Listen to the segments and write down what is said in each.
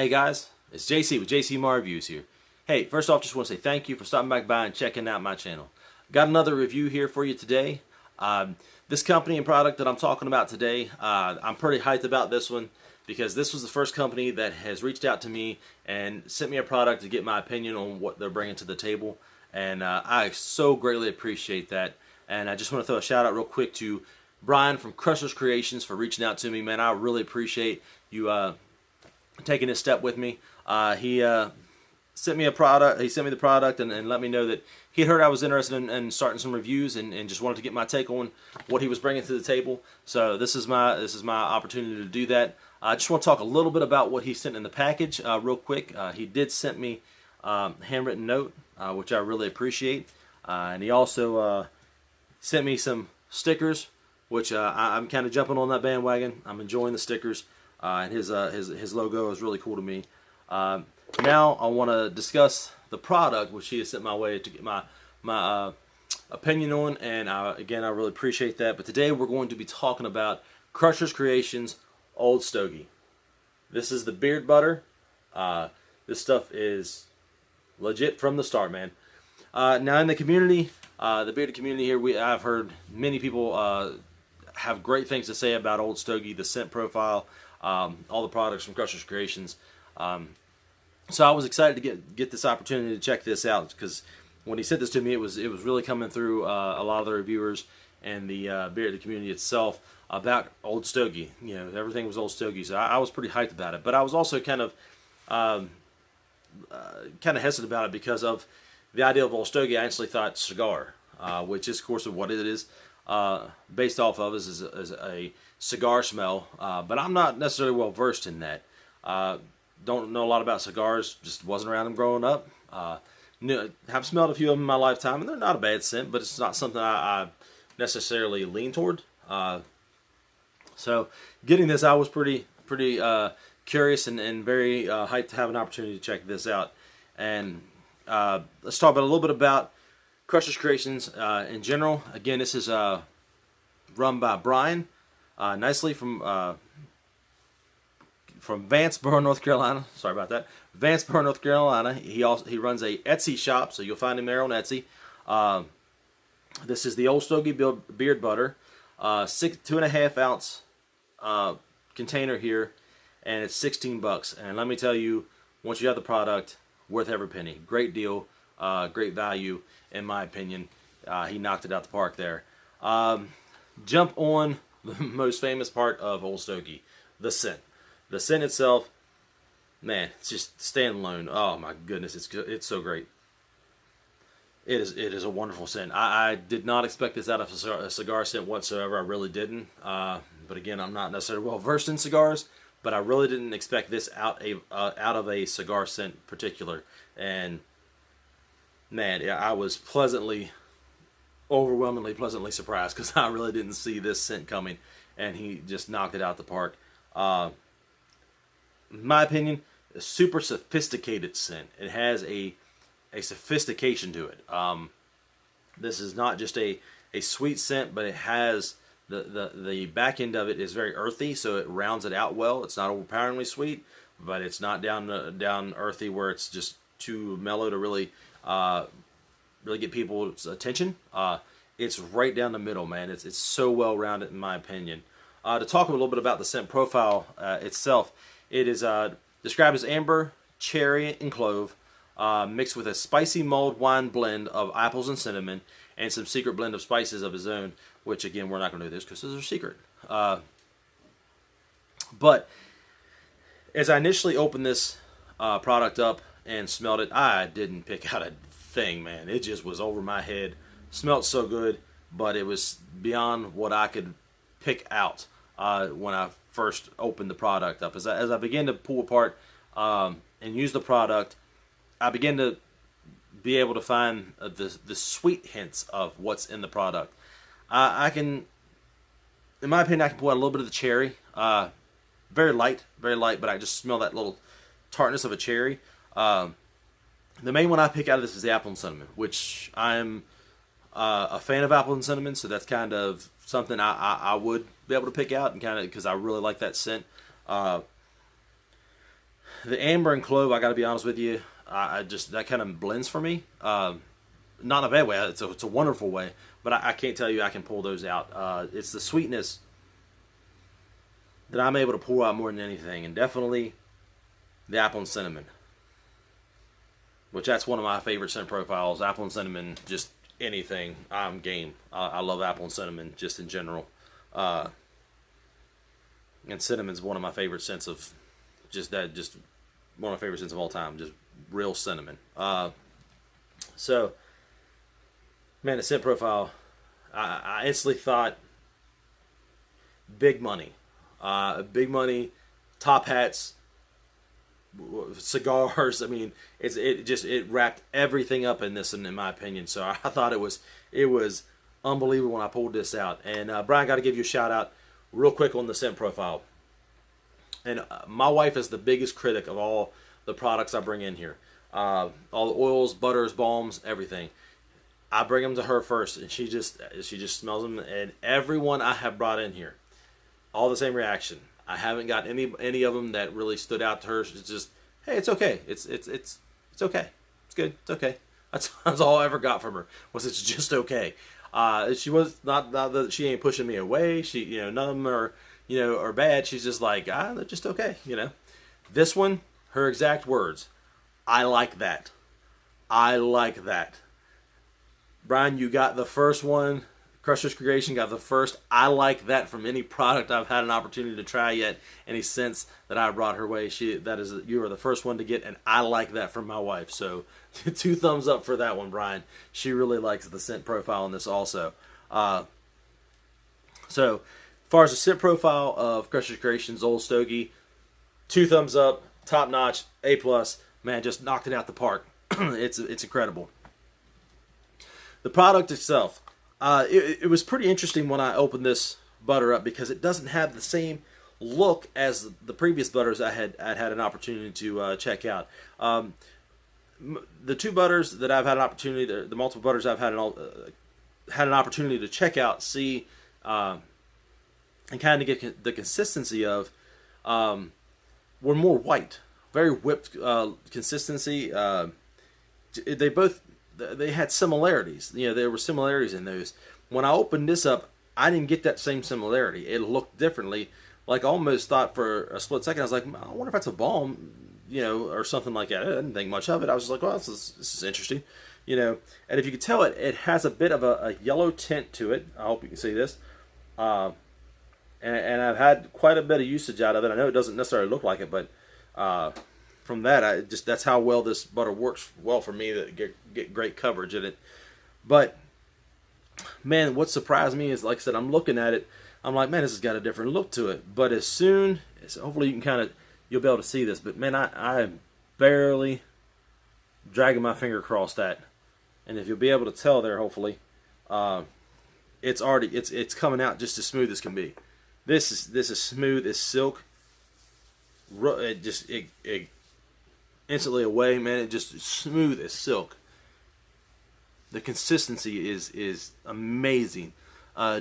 Hey guys, it's JC with JC Mar Reviews here. Hey, first off, just want to say thank you for stopping back by and checking out my channel. Got another review here for you today. This company and product that I'm talking about today, I'm pretty hyped about this one because this was the first company that has reached out to me and sent me a product to get my opinion on what they're bringing to the table, and I so greatly appreciate that. And I just want to throw a shout out real quick to Brian from Crushers Creations for reaching out to me. Man, I really appreciate you taking this step with me. He sent me a product. He sent me the product and let me know that he had heard I was interested in starting some reviews and just wanted to get my take on what he was bringing to the table. So this is my opportunity to do that. I just want to talk a little bit about what he sent in the package real quick. He did send me a handwritten note, which I really appreciate, and he also sent me some stickers, which I'm kind of jumping on that bandwagon. I'm enjoying the stickers. And his logo is really cool to me. Now I want to discuss the product which he has sent my way to get my opinion on, and again, I really appreciate that. But today we're going to be talking about Crushers Creations O'l Stogey. This is the beard butter. This stuff is legit from the start, man. Now in the community, the bearded community here, I've heard many people have great things to say about O'l Stogey, the scent profile. All the products from Crushers Creations. So I was excited to get this opportunity to check this out, because when he sent this to me, it was really coming through a lot of the reviewers and the bearded community itself about O'l Stogey. You know, everything was O'l Stogey, so I was pretty hyped about it. But I was also kind of hesitant about it because of the idea of O'l Stogey. I instantly thought cigar, which is of course what it is. Based off of is a cigar smell, but I'm not necessarily well versed in that. Don't know a lot about cigars, just wasn't around them growing up. Have smelled a few of them in my lifetime, and they're not a bad scent, but it's not something I necessarily lean toward. So getting this, I was pretty curious and very hyped to have an opportunity to check this out. And let's talk about a little bit about Crushers Creations in general. Again, this is run by Brian, nicely from Vanceboro, North Carolina. Sorry about that. Vanceboro, North Carolina. He runs a Etsy shop, so you'll find him there on Etsy. This is the O'l Stogey beard butter, 2.5 ounce container here, and it's $16. And let me tell you, once you have the product, worth every penny. Great deal, great value. In my opinion, he knocked it out the park there. Jump on the most famous part of O'l Stogey, the scent. The scent itself, man, it's just standalone. Oh my goodness, it's so great. It is a wonderful scent. I did not expect this out of a cigar scent whatsoever. I really didn't. But again, I'm not necessarily well versed in cigars, but I really didn't expect this out of a cigar scent particular. And man, I was overwhelmingly pleasantly surprised, because I really didn't see this scent coming, and he just knocked it out the park. In my opinion, a super sophisticated scent. It has a sophistication to it. This is not just a sweet scent, but it has the back end of it is very earthy, so it rounds it out well. It's not overpoweringly sweet, but it's not down earthy where it's just too mellow to really get people's attention. It's right down the middle, man. It's so well rounded, in my opinion. To talk a little bit about the scent profile itself, it is described as amber, cherry, and clove, mixed with a spicy mulled wine blend of apples and cinnamon, and some secret blend of spices of his own, which again, we're not going to do this because this is a secret. But as I initially opened this product up and smelled it, I didn't pick out a thing, man. It just was over my head. Smelled so good, but it was beyond what I could pick out when I first opened the product up. As I began to pull apart and use the product, I began to be able to find the sweet hints of what's in the product. I can, in my opinion, I can pull out a little bit of the cherry. Very light, but I just smell that little tartness of a cherry. The main one I pick out of this is the apple and cinnamon, which I'm a fan of apple and cinnamon, so that's kind of something I would be able to pick out, and kind of because I really like that scent. The amber and clove, I got to be honest with you, I just, that kind of blends for me. Not in a bad way. It's a wonderful way, but I can't tell you I can pull those out. It's the sweetness that I'm able to pull out more than anything, and definitely the apple and cinnamon, which that's one of my favorite scent profiles. Apple and cinnamon, just anything, I'm game. I love apple and cinnamon just in general, and cinnamon's one of my favorite scents of just one of my favorite scents of all time. Just real cinnamon. So, man, the scent profile, I instantly thought big money. Big money, top hats, cigars. I mean, it wrapped everything up in this, in my opinion. So I thought it was unbelievable when I pulled this out. And Brian, got to give you a shout out real quick on the scent profile. And my wife is the biggest critic of all the products I bring in here. All the oils, butters, balms, everything. I bring them to her first, and she just smells them. And everyone I have brought in here, all the same reaction. I haven't got any of them that really stood out to her. She's just, hey, it's okay. It's okay. It's good. It's okay. That's all I ever got from her, was it's just okay. She was not that she ain't pushing me away. She, none of them are bad. She's just like, they're just okay. This one, her exact words, I like that. I like that. Brian, you got the first one. Crushers Creation got the first I like that from any product I've had an opportunity to try yet. Any scents that I brought her way, you are the first one to get an I like that from my wife. So 2 thumbs up for that one, Brian. She really likes the scent profile in this also. So as far as the scent profile of Crushers Creations O'l Stogey, 2 thumbs up, top notch, A+. Man, just knocked it out the park. It's incredible. The product itself. It was pretty interesting when I opened this butter up, because it doesn't have the same look as the previous butters I'd had an opportunity to check out. The 2 butters that I've had an opportunity, the multiple butters I've had an opportunity to check out, see, and kind of get the consistency of, were more white, very whipped consistency. They had similarities. There were similarities in those. When I opened this up, I didn't get that same similarity. It looked differently. Like, I almost thought for a split second, I was like, I wonder if that's a balm, or something like that. I didn't think much of it. I was just like, well, this is interesting. And if you could tell, it has a bit of a yellow tint to it. I hope you can see this. And I've had quite a bit of usage out of it. I know it doesn't necessarily look like it, but from that, that's how well this butter works well for me, to get great coverage in it. But man, what surprised me is, like I said, I'm looking at it, I'm like, man, this has got a different look to it. But as soon as, hopefully you can you'll be able to see this, but man, I'm barely dragging my finger across that. And if you'll be able to tell there, hopefully, it's coming out just as smooth as can be. This is smooth as silk. It instantly away, man. It just smooth as silk. The consistency is amazing.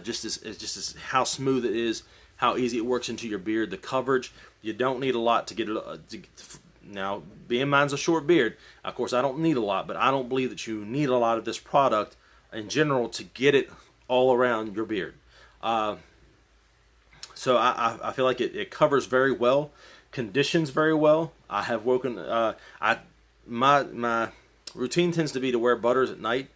Just as how smooth it is, how easy it works into your beard. The coverage, you don't need a lot to get it. Now, being mine's a short beard, of course I don't need a lot, but I don't believe that you need a lot of this product in general to get it all around your beard. So I feel like it covers very well, conditions very well. I have woken, my routine tends to be to wear butters at night,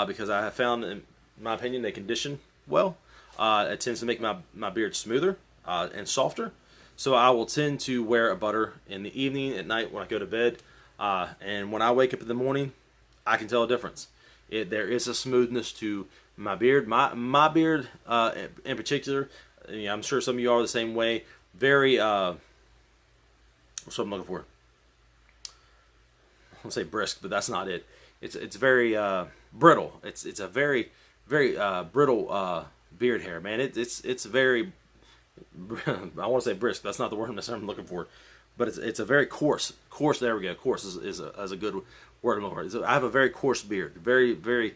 because I have found, in my opinion, they condition well. It tends to make my beard smoother and softer. So I will tend to wear a butter in the evening, at night when I go to bed. And when I wake up in the morning, I can tell a difference. There is a smoothness to my beard. My beard in particular, I'm sure some of you are the same way. Very, what's what I'm looking for? I want to say brisk, but that's not it. It's very brittle. It's a very brittle beard hair, man. It's very I want to say brisk. That's not the word I'm looking for, but it's a very coarse. There we go. Coarse is a good word I'm looking for. I have a very coarse beard, very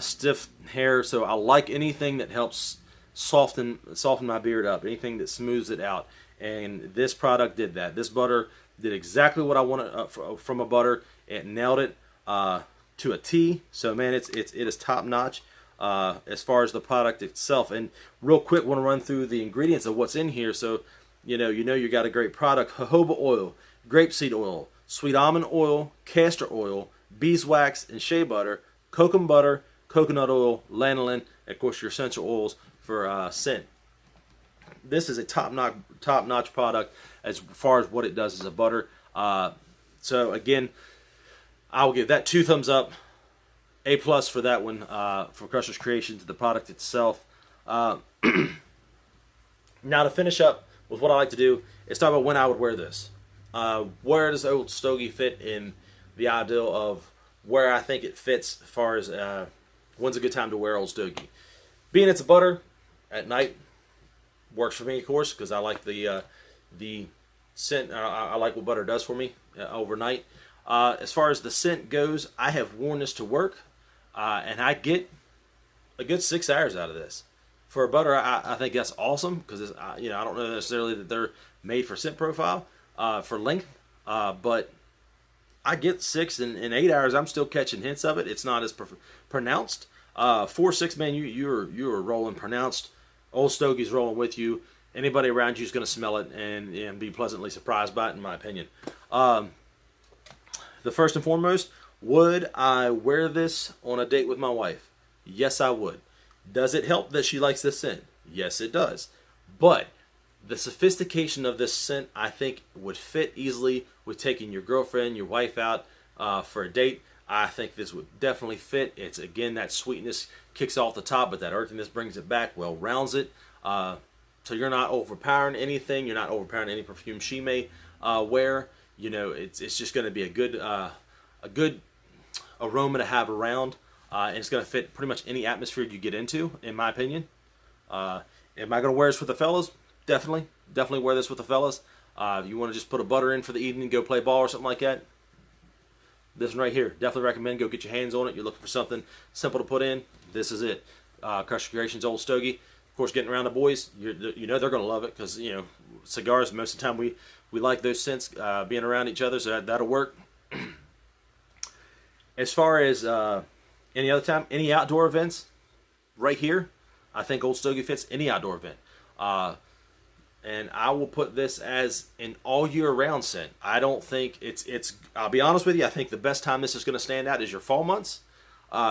stiff hair. So I like anything that helps soften my beard up, anything that smooths it out. And this product did that. This butter Did exactly what I wanted from a butter. It nailed it to a T. So man, it is top notch as far as the product itself. And real quick, want to run through the ingredients of what's in here. So you got a great product: jojoba oil, grapeseed oil, sweet almond oil, castor oil, beeswax, and shea butter, cocoa butter, coconut oil, lanolin, and of course your essential oils for scent. This is a top-notch product as far as what it does as a butter. So again, I will give that 2 thumbs up, A+ for that one for Crushers Creations, the product itself. Now to finish up with what I like to do is talk about when I would wear this. Where does Old Stogey fit in the ideal of where I think it fits as far as when's a good time to wear Old Stogey? Being it's a butter at night works for me, of course, because I like the scent. I like what butter does for me overnight. As far as the scent goes, I have worn this to work, and I get a good 6 hours out of this. For a butter, I think that's awesome because I don't know necessarily that they're made for scent profile for length, but I get 6 and 8 hours. I'm still catching hints of it. It's not as pronounced. 4-6, man, you're rolling pronounced. Old Stogey's rolling with you. Anybody around you is going to smell it and be pleasantly surprised by it, in my opinion. The first and foremost, would I wear this on a date with my wife? Yes, I would. Does it help that she likes this scent? Yes, it does. But the sophistication of this scent, I think, would fit easily with taking your girlfriend, your wife out for a date. I think this would definitely fit. It's, again, that sweetness kicks off the top, but that earthiness brings it back, well rounds it. So you're not overpowering anything. You're not overpowering any perfume she may wear. It's just going to be a good aroma to have around, and it's going to fit pretty much any atmosphere you get into, in my opinion. Am I going to wear this with the fellas? Definitely wear this with the fellas. If you want to just put a butter in for the evening, go play ball or something like that, this one right here, definitely recommend. Go get your hands on it. You're looking for something simple to put in. This is it. Crushers Creations O'l Stogey. Of course, getting around the boys, they're going to love it because cigars. Most of the time we like those scents being around each other, so that'll work. As far as any other time, any outdoor events, right here, I think O'l Stogey fits any outdoor event. And I will put this as an all-year-round scent. I don't think it's. I'll be honest with you. I think the best time this is going to stand out is your fall months,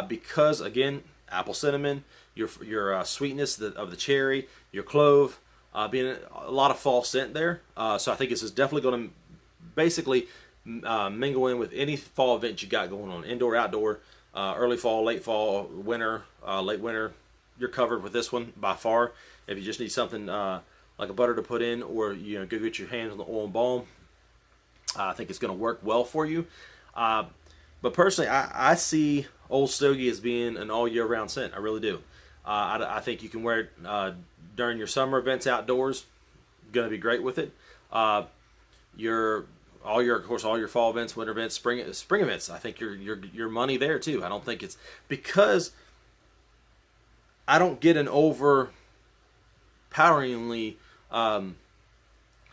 because again, apple cinnamon, your sweetness of the cherry, your clove, being a lot of fall scent there. So I think this is definitely going to basically mingle in with any fall event you got going on, indoor, outdoor, early fall, late fall, winter, late winter. You're covered with this one by far. If you just need something like a butter to put in, or go get your hands on the oil and balm, I think it's going to work well for you. But personally, I see O'l Stogey as being an all year round scent. I really do. I think you can wear it during your summer events outdoors. Going to be great with it. All your fall events, winter events, spring events. I think your money there too. I don't think it's because I don't get an overpoweringly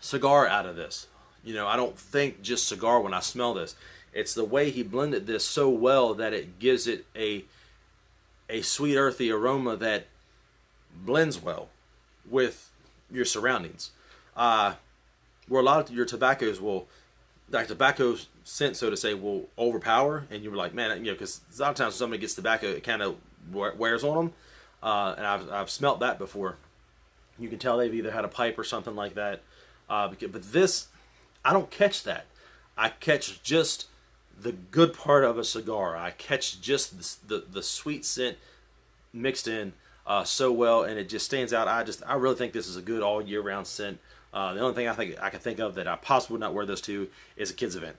cigar out of this. I don't think just cigar when I smell this. It's the way he blended this so well that it gives it a sweet earthy aroma that blends well with your surroundings. Where a lot of your tobaccos tobacco scent, so to say, will overpower, and you're like, man, because a lot of times when somebody gets tobacco, it kind of wears on them, and I've smelt that before. You can tell they've either had a pipe or something like that. But this, I don't catch that. I catch just the good part of a cigar. I catch just the sweet scent mixed in so well, and it just stands out. I really think this is a good all year round scent. The only thing I can think of that I possibly would not wear this to is a kids event.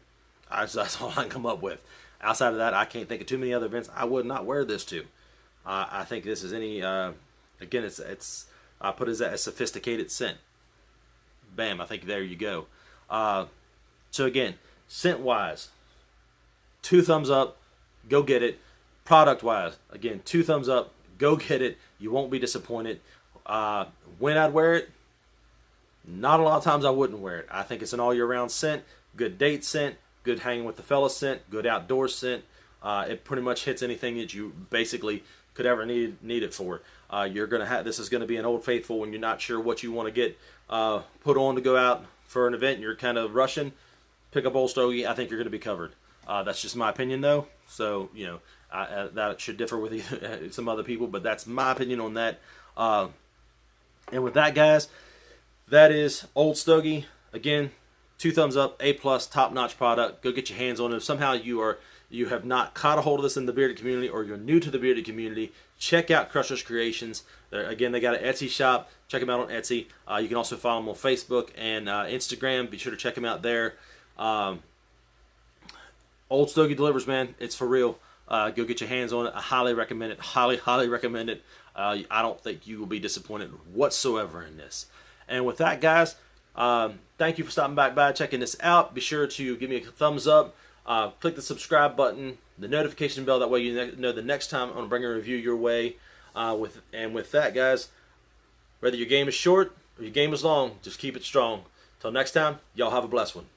That's all I can come up with. Outside of that, I can't think of too many other events I would not wear this to. I think this is any. Again, it's. I put it as a sophisticated scent. Bam! I think there you go. So again, scent wise, 2 thumbs up. Go get it. Product wise, again, 2 thumbs up. Go get it. You won't be disappointed. When I'd wear it, not a lot of times I wouldn't wear it. I think it's an all year round scent. good date scent, good hanging with the fella scent, good outdoor scent. It pretty much hits anything that you basically could ever need it for. You're gonna have this is gonna be an Old Faithful when you're not sure what you want to get put on to go out for an event. And you're kind of rushing. Pick up O'l Stogey. I think you're gonna be covered. That's just my opinion, though. So you know that should differ with some other people, but that's my opinion on that. And with that, guys, that is O'l Stogey. Again, 2 thumbs up, A+, top-notch product. Go get your hands on it. If somehow you have not caught a hold of this in the bearded community, or you're new to the bearded community, check out Crushers Creations. Again, they got an Etsy shop. Check them out on Etsy. You can also follow them on Facebook and Instagram. Be sure to check them out there. O'l Stogey delivers, man. It's for real. Go get your hands on it. I highly recommend it. Highly recommend it. I don't think you will be disappointed whatsoever in this. And with that, guys, thank you for stopping back by, checking this out. Be sure to give me a thumbs up. Click the subscribe button, the notification bell. That way you know the next time I'm going to bring a review your way. With that, guys, whether your game is short or your game is long, just keep it strong. Till next time, y'all have a blessed one.